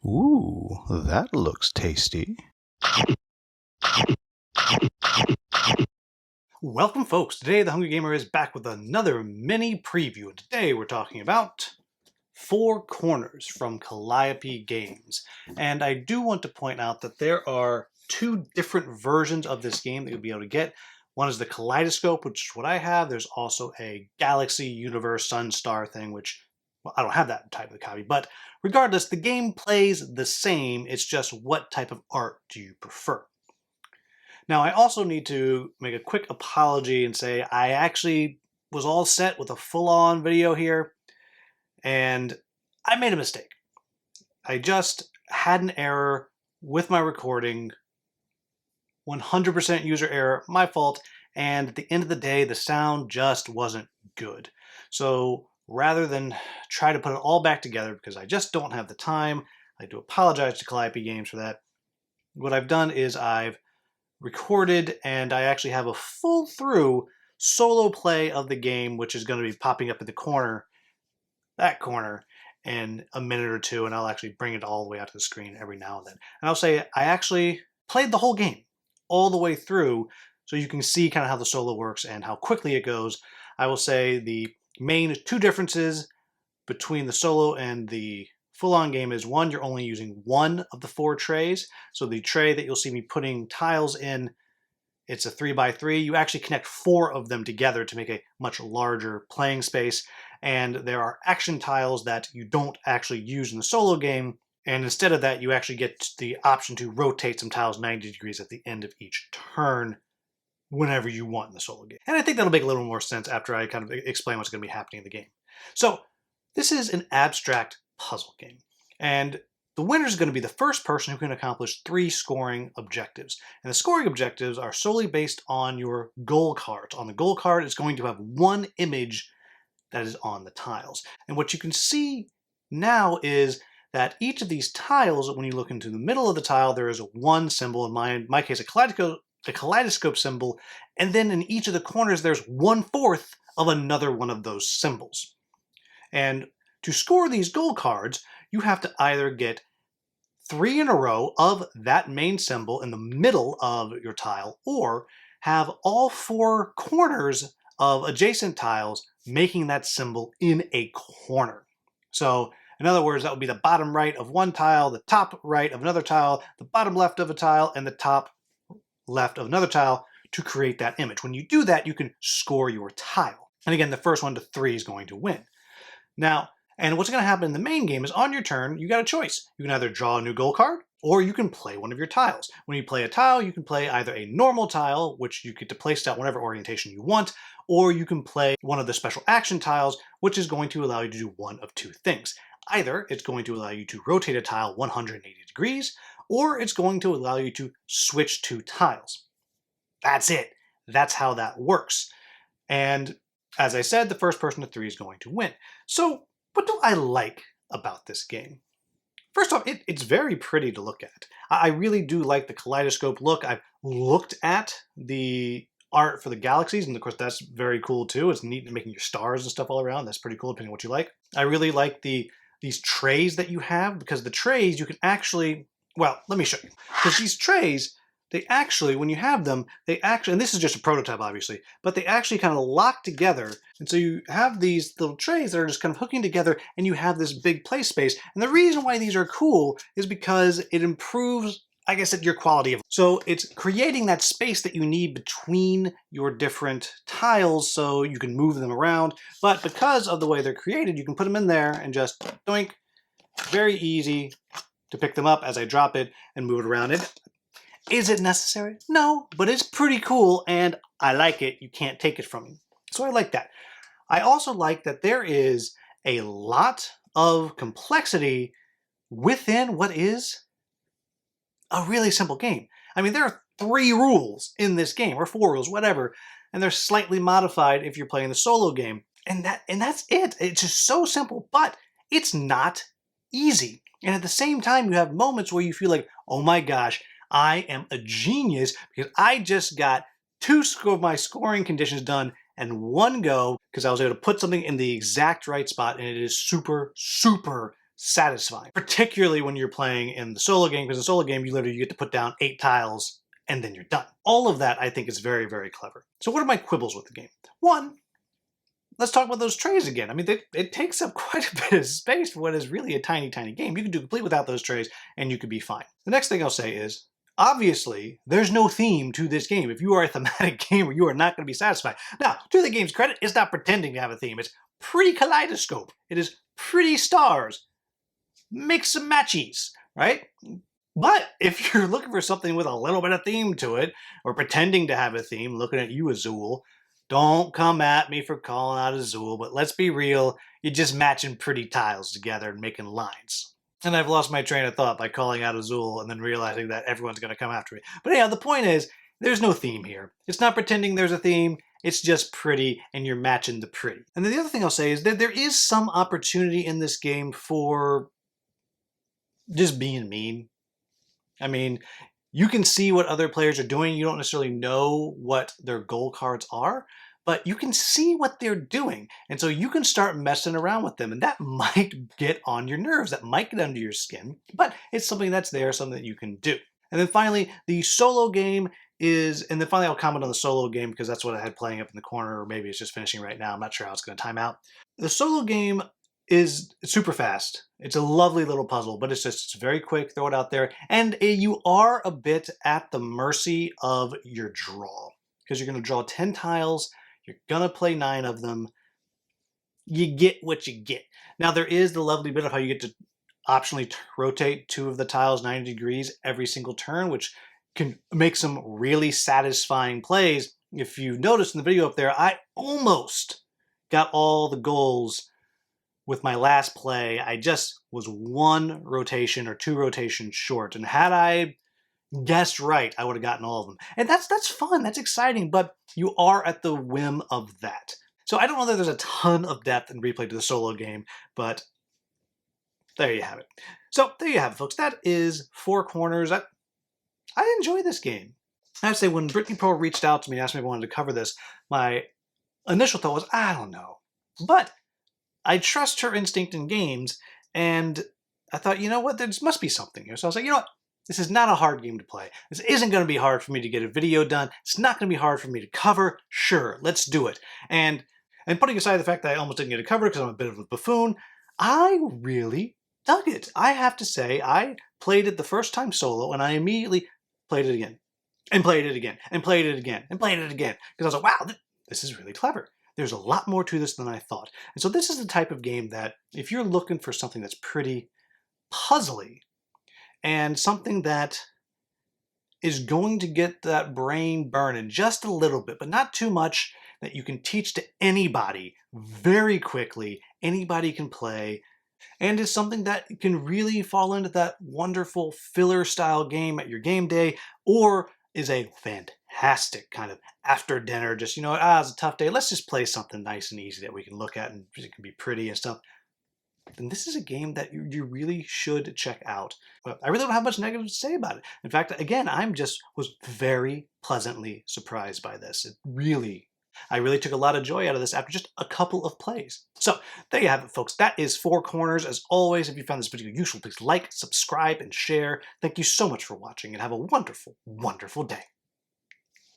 Ooh, that looks tasty. Welcome folks, today the Hungry Gamer is back with another mini preview, and today we're talking about Four Corners from Calliope Games. And I do want to point out that there are two different versions of this game that you'll be able to get. One is the Kaleidoscope, which is what I have. There's also a Galaxy, Universe, Sun, Star thing, which, well, I don't have that type of copy. But regardless, the game plays the same. It's just what type of art do you prefer? Now, I also need to make a quick apology and say I actually was all set with a full-on video here, and I made a mistake. I just had an error with my recording, 100% user error, my fault, and at the end of the day, the sound just wasn't good. So rather than try to put it all back together, because I just don't have the time, I do apologize to Calliope Games for that. What I've done is I've recorded, and I actually have a full through solo play of the game, which is going to be popping up in the corner, that corner, in a minute or two, and I'll actually bring it all the way out to the screen every now and then. And I'll say I actually played the whole game all the way through, so you can see kind of how the solo works and how quickly it goes. I will say the main two differences between the solo and the full-on game is, one, you're only using one of the four trays. So the tray that you'll see me putting tiles in, it's a 3x3. You actually connect four of them together to make a much larger playing space. And there are action tiles that you don't actually use in the solo game. And instead of that, you actually get the option to rotate some tiles 90 degrees at the end of each turn whenever you want in the solo game. And I think that'll make a little more sense after I kind of explain what's going to be happening in the game. So this is an abstract puzzle game, and the winner is going to be the first person who can accomplish 3 scoring objectives. And the scoring objectives are solely based on your goal cards. On the goal card, it's going to have one image that is on the tiles. And what you can see now is that each of these tiles, when you look into the middle of the tile, there is one symbol, in my case, a kaleidoscope symbol, and then in each of the corners, there's 1/4 of another one of those symbols. And to score these goal cards, you have to either get 3 in a row of that main symbol in the middle of your tile, or have all 4 corners of adjacent tiles making that symbol in a corner. So in other words, that would be the bottom right of one tile, the top right of another tile, the bottom left of a tile, and the top left of another tile to create that image. When you do that, you can score your tile. And again, the first 1 to 3 is going to win. Now, and what's going to happen in the main game is on your turn, you got a choice. You can either draw a new goal card, or you can play one of your tiles. When you play a tile, you can play either a normal tile, which you get to place out whatever orientation you want, or you can play one of the special action tiles, which is going to allow you to do one of 2 things. Either it's going to allow you to rotate a tile 180 degrees, or it's going to allow you to switch 2 tiles. That's it. That's how that works. And as I said, the first person to 3 is going to win. So what do I like about this game? First off, it's very pretty to look at. I really do like the kaleidoscope look. I've looked at the art for the galaxies, and of course that's very cool too. It's neat making your stars and stuff all around. That's pretty cool, depending on what you like. I really like these trays that you have, because the trays you can actually, well, let me show you. Because these trays, they actually, when you have them, they actually, and this is just a prototype obviously, but they actually kind of lock together. And so you have these little trays that are just kind of hooking together, and you have this big play space. And the reason why these are cool is because it improves, I guess, your quality of life. So it's creating that space that you need between your different tiles so you can move them around. But because of the way they're created, you can put them in there and just doink, very easy to pick them up as I drop it and move it around. Is it necessary? No, but it's pretty cool, and I like it. You can't take it from me. So I like that. I also like that there is a lot of complexity within what is a really simple game. I mean, there are 3 rules in this game, or 4 rules, whatever, and they're slightly modified if you're playing the solo game. And that's it. It's just so simple, but it's not easy. And at the same time, you have moments where you feel like, oh my gosh, I am a genius because I just got 2 of my scoring conditions done in one go, because I was able to put something in the exact right spot, and it is super, super satisfying, particularly when you're playing in the solo game, because in the solo game, you get to put down 8 tiles and then you're done. All of that I think is very, very clever. So what are my quibbles with the game? One, let's talk about those trays again. I mean, it takes up quite a bit of space for what is really a tiny, tiny game. You can do complete without those trays and you could be fine. The next thing I'll say is, obviously, there's no theme to this game. If you are a thematic gamer, you are not going to be satisfied. Now, to the game's credit, it's not pretending to have a theme. It's pretty kaleidoscope. It is pretty stars. Mix some matchies, right? But if you're looking for something with a little bit of theme to it, or pretending to have a theme, looking at you, Azul, don't come at me for calling out Azul, but let's be real, you're just matching pretty tiles together and making lines. And I've lost my train of thought by calling out Azul and then realizing that everyone's going to come after me. But yeah, the point is, there's no theme here. It's not pretending there's a theme, it's just pretty, and you're matching the pretty. And then the other thing I'll say is that there is some opportunity in this game for just being mean. I mean, you can see what other players are doing. You don't necessarily know what their goal cards are, but you can see what they're doing. And so you can start messing around with them, and that might get on your nerves. That might get under your skin, but it's something that's there, something that you can do. And then finally, the solo game is, and then finally I'll comment on the solo game because that's what I had playing up in the corner, or maybe it's just finishing right now. I'm not sure how it's going to time out. The solo game is super fast. It's a lovely little puzzle, but it's very quick, throw it out there. And you are a bit at the mercy of your draw, because you're going to draw 10 tiles, you're going to play 9 of them, you get what you get. Now there is the lovely bit of how you get to optionally rotate 2 of the tiles 90 degrees every single turn, which can make some really satisfying plays. If you noticed in the video up there, I almost got all the goals with my last play. I just was 1 rotation or 2 rotations short. And had I guessed right, I would have gotten all of them. And that's fun, that's exciting, but you are at the whim of that. So I don't know that there's a ton of depth and replay to the solo game, but there you have it. So there you have it, folks. That is Four Corners. I enjoy this game. I have to say, when Brittany Pro reached out to me and asked me if I wanted to cover this, my initial thought was, I don't know. But I trust her instinct in games, and I thought, you know what, there must be something here. So I was like, you know what, this is not a hard game to play. This isn't going to be hard for me to get a video done. It's not going to be hard for me to cover. Sure, let's do it. And putting aside the fact that I almost didn't get it covered because I'm a bit of a buffoon, I really dug it. I have to say, I played it the first time solo, and I immediately played it again, and played it again, and played it again, and played it again. Because I was like, wow, this is really clever. There's a lot more to this than I thought. And so this is the type of game that if you're looking for something that's pretty puzzly and something that is going to get that brain burning just a little bit, but not too much, that you can teach to anybody very quickly, anybody can play, and is something that can really fall into that wonderful filler style game at your game day, or is a fantastic kind of after dinner, just, you know, it's a tough day, let's just play something nice and easy that we can look at and it can be pretty and stuff. Then this is a game that you really should check out. But I really don't have much negative to say about it. In fact, again, was very pleasantly surprised by this. I really took a lot of joy out of this after just a couple of plays. So there you have it, folks. That is Four Corners. As always, if you found this video useful, please like, subscribe, and share. Thank you so much for watching, and have a wonderful, wonderful day.